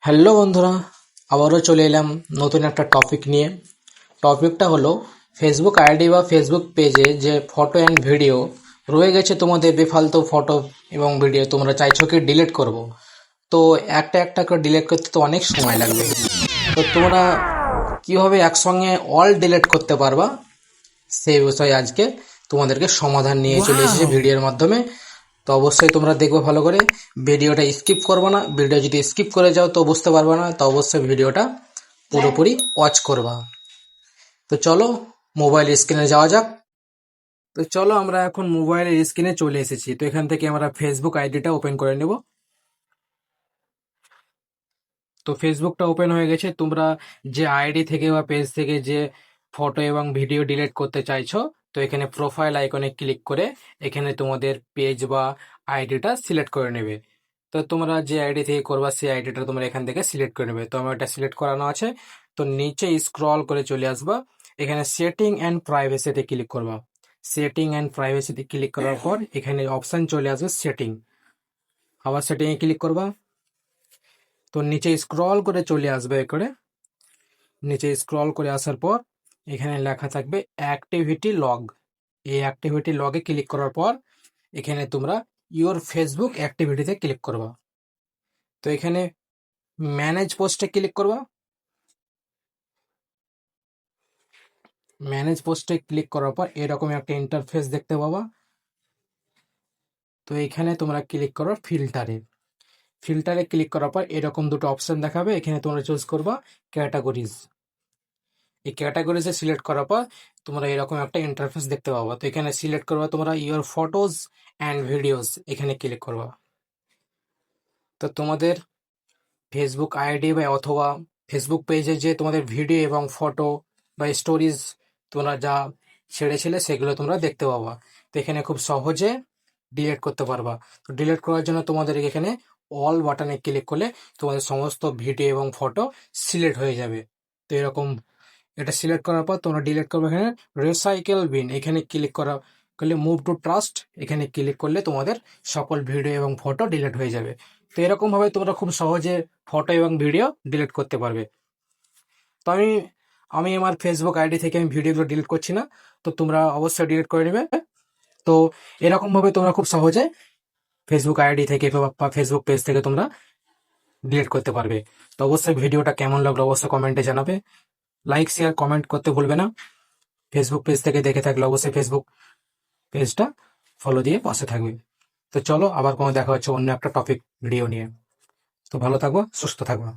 Hello বন্ধুরা, আবারও চলে এলাম নতুন একটা টপিক নিয়ে। টপিকটা হলো ফেসবুক আইডি বা ফেসবুক পেজে যে ফটো অ্যান্ড ভিডিও রয়ে গেছে, তোমাদের বেফালতু ফটো এবং ভিডিও তোমরা চাইছো কি ডিলিট করব। তো একটা একটা করে ডিলিট করতে তো অনেক সময় লাগবে। তো তোমরা কিভাবে একসঙ্গে অল ডিলিট করতে পারবা সেই বিষয়ে আজকে তোমাদেরকে সমাধান নিয়ে চলে এসেছে ভিডিওর মাধ্যমে। তো অবশ্যই তোমরা দেখবে ভালো করে, ভিডিওটা স্কিপ করবে না। ভিডিও যদি স্কিপ করে যাও তো বুঝতে পারবে না, তো অবশ্যই ভিডিওটা পুরোপুরি ওয়াচ করবা। তো চলো মোবাইল স্ক্রিনে যাওয়া যাক। তো চলো আমরা এখন মোবাইলের স্ক্রিনে চলে এসেছি। তো এখান থেকে আমরা ফেসবুক আইডিটা ওপেন করে নেব। তো ফেসবুকটা ওপেন হয়ে গেছে। তোমরা যে আইডি থেকে বা পেজ থেকে যে ফটো এবং ভিডিও ডিলিট করতে চাইছো, তো এখানে প্রোফাইল আইকনে ক্লিক করে এখানে তোমাদের পেজ বা আইডিটা সিলেক্ট করে নেবে। তো তোমরা যে আইডি থেকে করবা সেই আইডিটা তোমরা এখান থেকে সিলেক্ট করে নেবে। তো আমার এটা সিলেক্ট করানো আছে। তো নিচে স্ক্রল করে চলে আসবা, এখানে সেটিং অ্যান্ড প্রাইভেসিতে ক্লিক করবা। সেটিং অ্যান্ড প্রাইভেসিতে ক্লিক করার পর এখানে অপশন চলে আসবে সেটিং। আবার সেটিংয়ে ক্লিক করবা। তো নিচে স্ক্রল করে চলে আসবে করে, নিচে স্ক্রল করে আসার পর এখানে লেখা থাকবে অ্যাক্টিভিটি লগ। এই অ্যাক্টিভিটি লগে ক্লিক করার পর এখানে তোমরা ইওর ফেসবুক অ্যাক্টিভিটিতে ক্লিক করবা। তো এখানে ম্যানেজ পোস্টে ক্লিক করবা। ম্যানেজ পোস্টে ক্লিক করার পর এরকম একটা ইন্টারফেস দেখতে পাবা। তো এখানে তোমরা ক্লিক করো ফিল্টারে। ফিল্টারে ক্লিক করার পর এরকম দুটো অপশন দেখাবে, এখানে তোমরা চুজ করবা ক্যাটাগরিজ। এই ক্যাটাগরিজে সিলেক্ট করার পর তোমরা এরকম একটা ইন্টারফেস দেখতে পাবা। তো এখানে সিলেক্ট করবা তোমরা ইওর ফটোজ অ্যান্ড ভিডিওস, এখানে ক্লিক করবা। তো তোমাদের ফেসবুক আইডি বা অথবা ফেসবুক পেজে যে তোমাদের ভিডিও এবং ফটো বা স্টোরিজ তোমরা যা ছেড়েছিলে সেগুলো তোমরা দেখতে পাবা। তো এখানে খুব সহজে ডিলিট করতে পারবা। তো ডিলিট করার জন্য তোমাদের এখানে অল বাটনে ক্লিক করলে তোমাদের সমস্ত ভিডিও এবং ফটো সিলেক্ট হয়ে যাবে। তো এরকম এটা সিলেক্ট করার পর তোমরা ডিলিট করবে। এখানে রিসাইকেল বিন এখানে ক্লিক করা করলে মুভ টু ট্রাস্ট এখানে ক্লিক করলে তোমাদের সকল ভিডিও এবং ফটো ডিলিট হয়ে যাবে। তো এরকম ভাবে তোমরা খুব সহজে ফটো এবং ভিডিও ডিলিট করতে পারবে। তো আমি আমি আমার ফেসবুক আইডি থেকে আমি ভিডিওগুলো ডিলিট করছি না, তো তোমরা অবশ্যই ডিলিট করে নেবে। তো এরকম ভাবে তোমরা খুব সহজে ফেসবুক আইডি থেকে বা ফেসবুক পেজ থেকে তোমরা ডিলিট করতে পারবে। তো অবশ্যই ভিডিওটা কেমন লাগলো অবশ্যই কমেন্টে জানাবে। লাইক শেয়ার কমেন্ট করতে ভুলবে না। ফেসবুক পেজ থেকে দেখে থাকলে অবশ্যই ফেসবুক পেজটা ফলো দিয়ে পাশে থাকবে। তো চলো আবার কোনো দেখা হচ্ছে অন্য একটা টপিক ভিডিও নিয়ে। তো ভালো থাকবো, সুস্থ থাকবো।